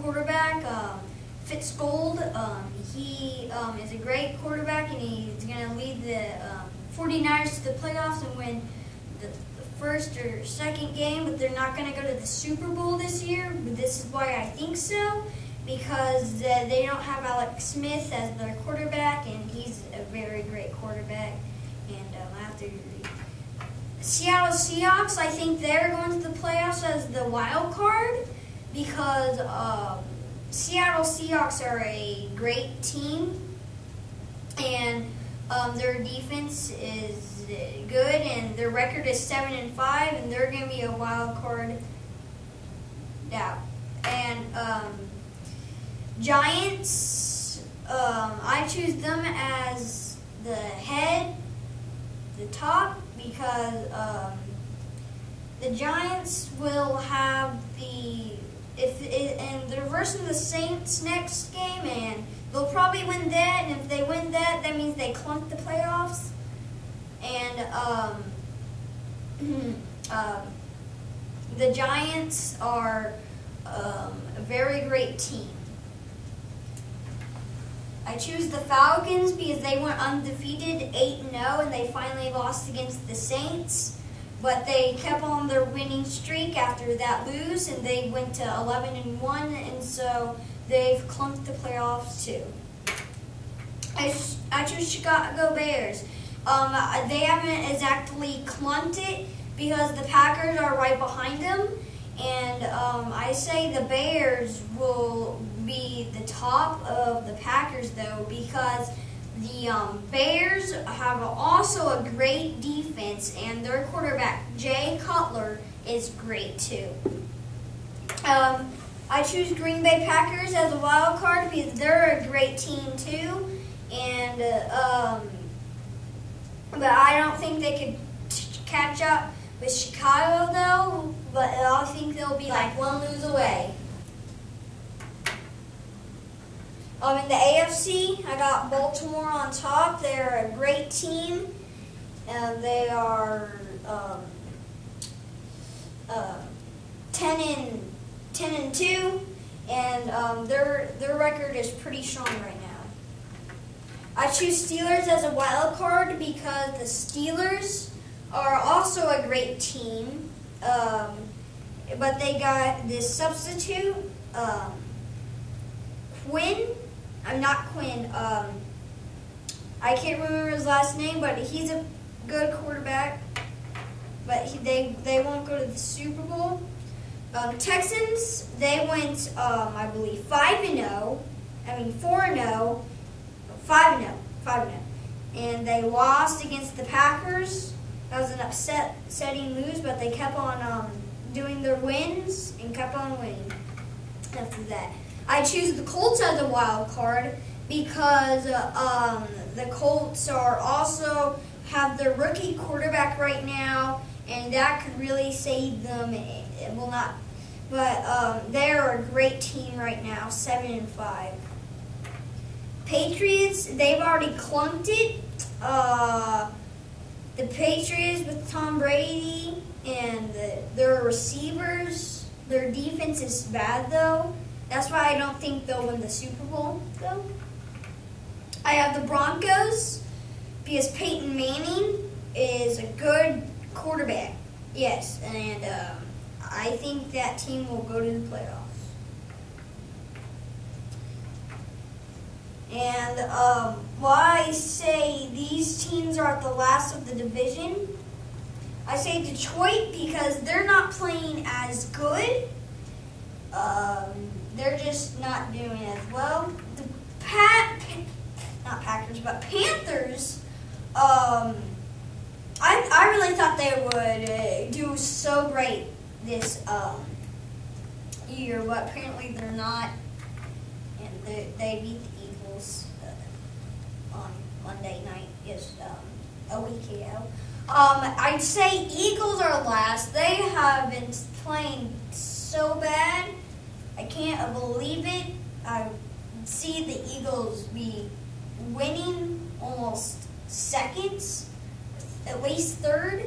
quarterback, Fitzgold. He is a great quarterback, and he's going to lead the 49ers to the playoffs and win the first or second game, but they're not going to go to the Super Bowl this year. But this is why I think so, because they don't have Alex Smith as their quarterback, and he's a very great quarterback. And after Seattle Seahawks, I think they're going to the playoffs as the wild card, because Seattle Seahawks are a great team, and their defense is good, and their record is 7-5, and they're going to be a wild card out. And Giants, I choose them as the top, because the Giants will have and they're versing the Saints next game, and they'll probably win that. And if they win that, that means they clunk the playoffs. And the Giants are a very great team. I choose the Falcons because they went undefeated, 8-0, and they finally lost against the Saints. But they kept on their winning streak after that lose, and they went to 11-1, and so they've clunked the playoffs too. I choose Chicago Bears. They haven't exactly clunked it because the Packers are right behind them, and I say the Bears will be the top of the Packers though, because the Bears have also a great defense, and their quarterback, Jay Cutler, is great too. I choose Green Bay Packers as a wild card because they're a great team too, and but I don't think they could catch up with Chicago though, but I think they'll be like one lose away. In the AFC, I got Baltimore on top. They're a great team, and they are 10-2, and their record is pretty strong right now. I choose Steelers as a wild card because the Steelers are also a great team, but they got this substitute, not Quinn. I can't remember his last name, but he's a good quarterback. But they won't go to the Super Bowl. Texans, they went, I believe, 5-0. I mean 4-0, 5-0, and they lost against the Packers. That was an upsetting lose, but they kept on doing their wins and kept on winning after that. I choose the Colts as a wild card because the Colts are also have their rookie quarterback right now, and that could really save them. It will not, but they're a great team right now, 7-5. Patriots, they've already clunked it. The Patriots with Tom Brady and their receivers, their defense is bad though. That's why I don't think they'll win the Super Bowl, though. I have the Broncos because Peyton Manning is a good quarterback. Yes, and I think that team will go to the playoffs. And why I say these teams are at the last of the division, I say Detroit because they're not playing as good. They're just not doing as well. The not Packers, but Panthers, I really thought they would do so great this year, but apparently they're not. And they beat the Eagles on Monday night, a week ago. I'd say Eagles are last. They have been playing so bad. I can't believe it. I see the Eagles be winning almost seconds, at least third.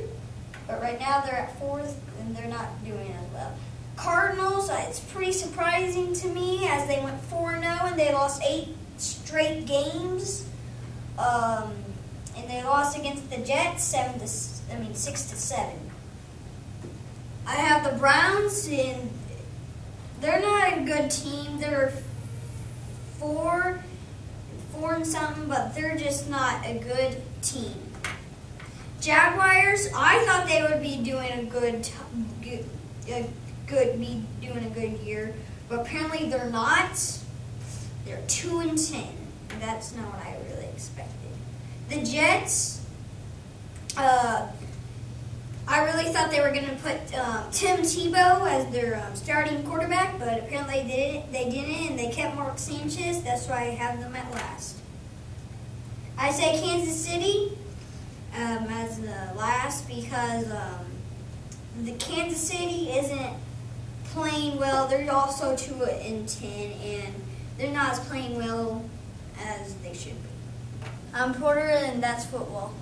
But right now they're at fourth, and they're not doing as well. Cardinals, it's pretty surprising to me as they went 4-0 and they lost 8 straight games. And they lost against the Jets 6-7. I have the Browns, and they're not a good team. They're 4 and something, but they're just not a good team. Jaguars, I thought they would be doing a good year, but apparently they're not. They're 2-10. That's not what I really expected. The Jets, I really thought they were going to put Tim Tebow as their starting quarterback, but apparently they didn't, and they kept Mark Sanchez. That's why I have them at last. I say Kansas City as the last because the Kansas City isn't playing well. They're also 2-10, and they're not as playing well as they should be. I'm Porter, and that's football.